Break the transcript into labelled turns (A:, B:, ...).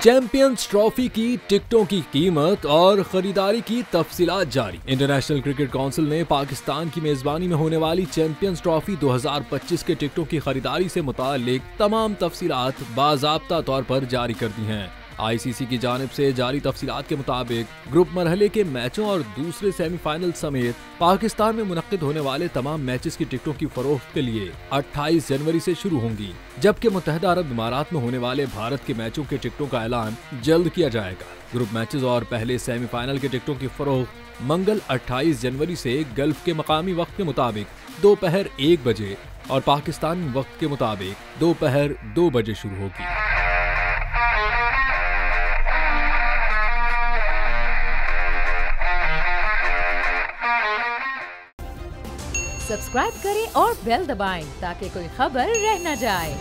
A: Champions trophy की टिकटों की कीमत और खरीदारी की तफसीलात जारी। इंटरनेशनल क्रिकेट काउंसिल ने पाकिस्तान की मेजबानी में होने वाली चैंपियंस ट्रॉफी 2025 के टिकटों की खरीदारी से मुताल्लिक तमाम तफसीलात बाज़ाब्ता तौर पर जारी कर दी हैं। आईसीसी की जानिब से जारी तफसीलात के मुताबिक ग्रुप मरहले के मैचों और दूसरे सेमीफाइनल समेत पाकिस्तान में मुनक्किद होने वाले तमाम मैचेस की टिकटों की फरोख्त के लिए 28 जनवरी से शुरू होंगी, जबकि मुत्तहिदा अरब इमारात में होने वाले भारत के मैचों के टिकटों का ऐलान जल्द किया जाएगा। ग्रुप मैचेस और पहले सेमीफाइनल के टिकटों की फरोख्त मंगल 28 जनवरी से गल्फ के मकामी वक्त के मुताबिक दोपहर 1 बजे और पाकिस्तानी वक्त के मुताबिक दोपहर 2 बजे शुरू होगी।
B: सब्सक्राइब करें और बेल दबाएं ताकि कोई खबर रह न जाए।